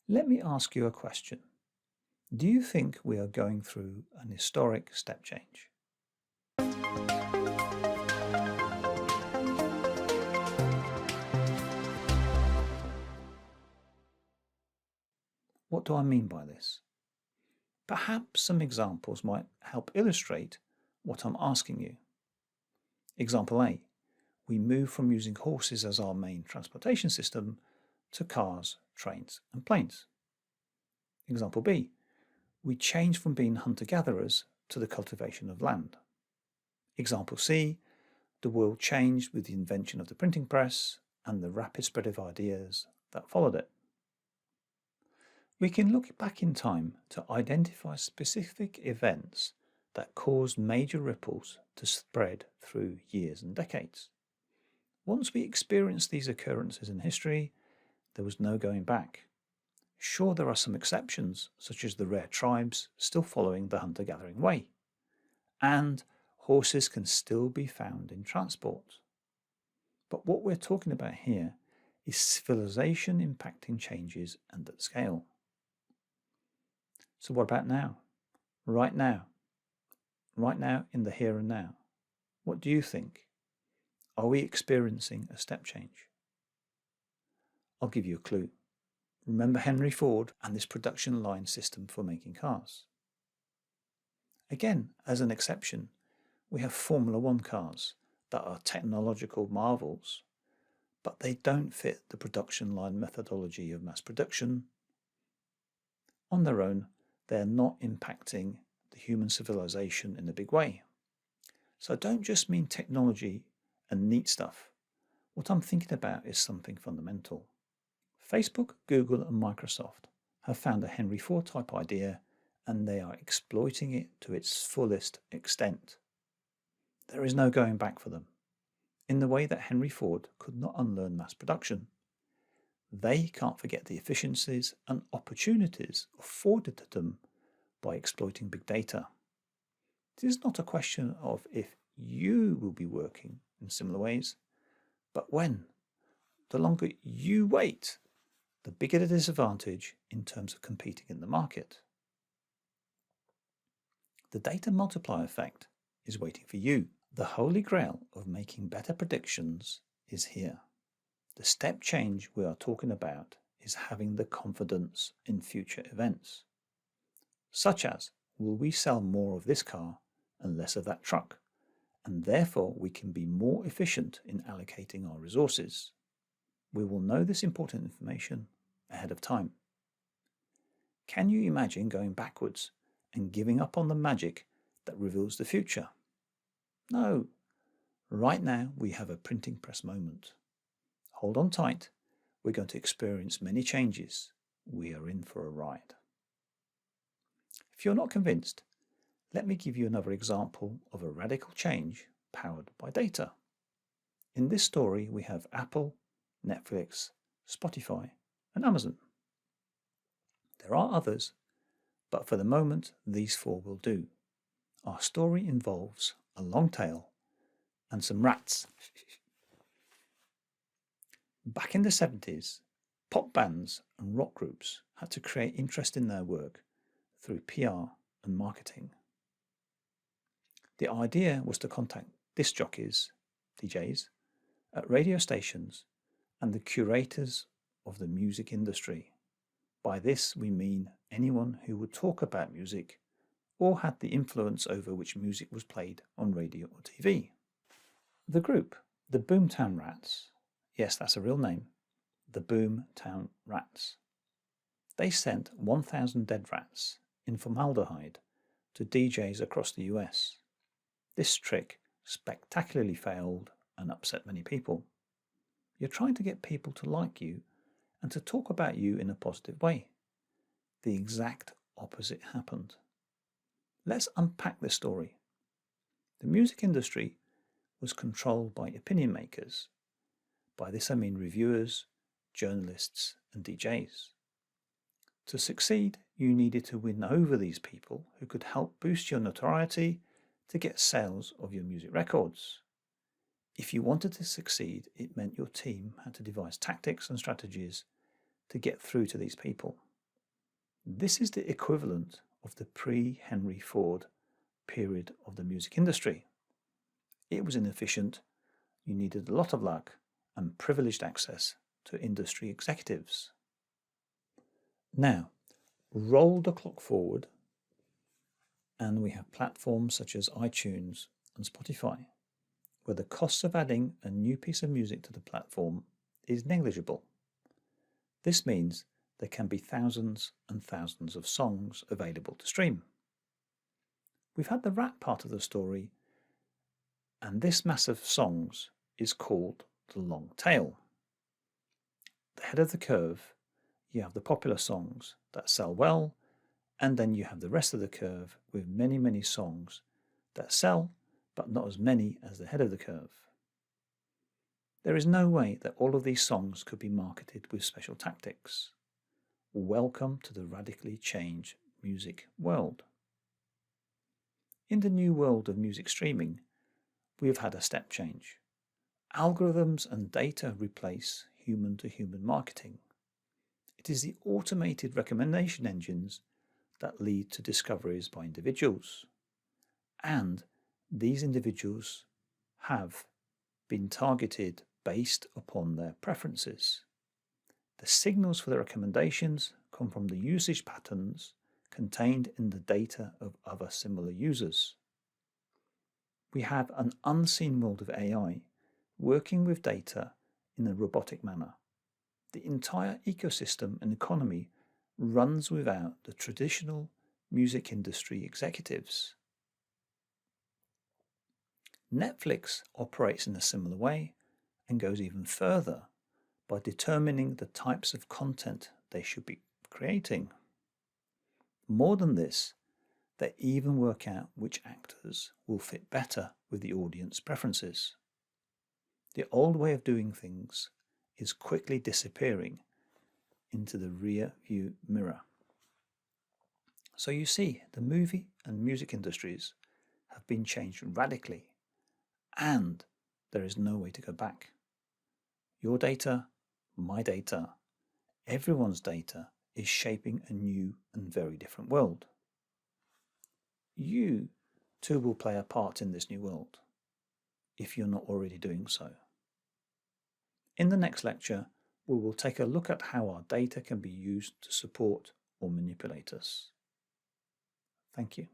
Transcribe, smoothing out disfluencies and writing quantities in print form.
Let me ask you a question. Do you think we are going through an historic step change? What do I mean by this? Perhaps some examples might help illustrate what I'm asking you. Example A. We move from using horses as our main transportation system to cars, trains and planes. Example B. We change from being hunter-gatherers to the cultivation of land. Example C. The world changed with the invention of the printing press and the rapid spread of ideas that followed it. We can look back in time to identify specific events that caused major ripples to spread through years and decades. Once we experienced these occurrences in history, there was no going back. Sure, there are some exceptions, such as the rare tribes still following the hunter-gathering way, and horses can still be found in transport. But what we're talking about here is civilization impacting changes and at scale. So what about now? Right now? Right now in the here and now? What do you think? Are we experiencing a step change? I'll give you a clue. Remember Henry Ford and this production line system for making cars? Again, as an exception, we have Formula One cars that are technological marvels, but they don't fit the production line methodology of mass production. On their own, they're not impacting the human civilization in a big way. So I don't just mean technology and neat stuff. What I'm thinking about is something fundamental. Facebook, Google and Microsoft have found a Henry Ford type idea and they are exploiting it to its fullest extent. There is no going back for them, in the way that Henry Ford could not unlearn mass production. They can't forget the efficiencies and opportunities afforded to them by exploiting big data. It is not a question of if you will be working in similar ways, but when. The longer you wait, the bigger the disadvantage in terms of competing in the market. The data multiplier effect is waiting for you. The Holy Grail of making better predictions is here. The step change we are talking about is having the confidence in future events, such as, will we sell more of this car and less of that truck, and therefore we can be more efficient in allocating our resources. We will know this important information ahead of time. Can you imagine going backwards and giving up on the magic that reveals the future? No. Right now we have a printing press moment. Hold on tight. We're going to experience many changes. We are in for a ride. If you're not convinced, let me give you another example of a radical change powered by data. In this story we have Apple, Netflix, Spotify and Amazon. There are others, but for the moment these four will do. Our story involves a long tail and some rats. Back in the 70s, pop bands and rock groups had to create interest in their work through PR and marketing. The idea was to contact disc jockeys, DJs, at radio stations and the curators of the music industry. By this we mean anyone who would talk about music or had the influence over which music was played on radio or TV. The group, the Boomtown Rats, yes, that's a real name, the Boomtown Rats. They sent 1,000 dead rats in formaldehyde to DJs across the US. This trick spectacularly failed and upset many people. You're trying to get people to like you and to talk about you in a positive way. The exact opposite happened. Let's unpack this story. The music industry was controlled by opinion makers. By this I mean reviewers, journalists and DJs. To succeed, you needed to win over these people who could help boost your notoriety to get sales of your music records. If you wanted to succeed, it meant your team had to devise tactics and strategies to get through to these people. This is the equivalent of the pre-Henry Ford period of the music industry. It was inefficient, you needed a lot of luck and privileged access to industry executives. Now, roll the clock forward, and we have platforms such as iTunes and Spotify, where the cost of adding a new piece of music to the platform is negligible. This means there can be thousands and thousands of songs available to stream. We've had the rat part of the story, and this mass of songs is called the long tail. The head of the curve, you have the popular songs that sell well, and then you have the rest of the curve with many, many songs that sell, but not as many as the head of the curve. There is no way that all of these songs could be marketed with special tactics. Welcome to the radically changed music world. In the new world of music streaming, we have had a step change. Algorithms and data replace human-to-human marketing. It is the automated recommendation engines that lead to discoveries by individuals. And these individuals have been targeted based upon their preferences. The signals for the recommendations come from the usage patterns contained in the data of other similar users. We have an unseen world of AI working with data in a robotic manner. The entire ecosystem and economy runs without the traditional music industry executives. Netflix operates in a similar way and goes even further by determining the types of content they should be creating. More than this, they even work out which actors will fit better with the audience preferences. The old way of doing things is quickly disappearing into the rear view mirror. So you see, the movie and music industries have been changed radically, and there is no way to go back. Your data, my data, everyone's data is shaping a new and very different world. You too will play a part in this new world, if you're not already doing so. In the next lecture, we will take a look at how our data can be used to support or manipulate us. Thank you.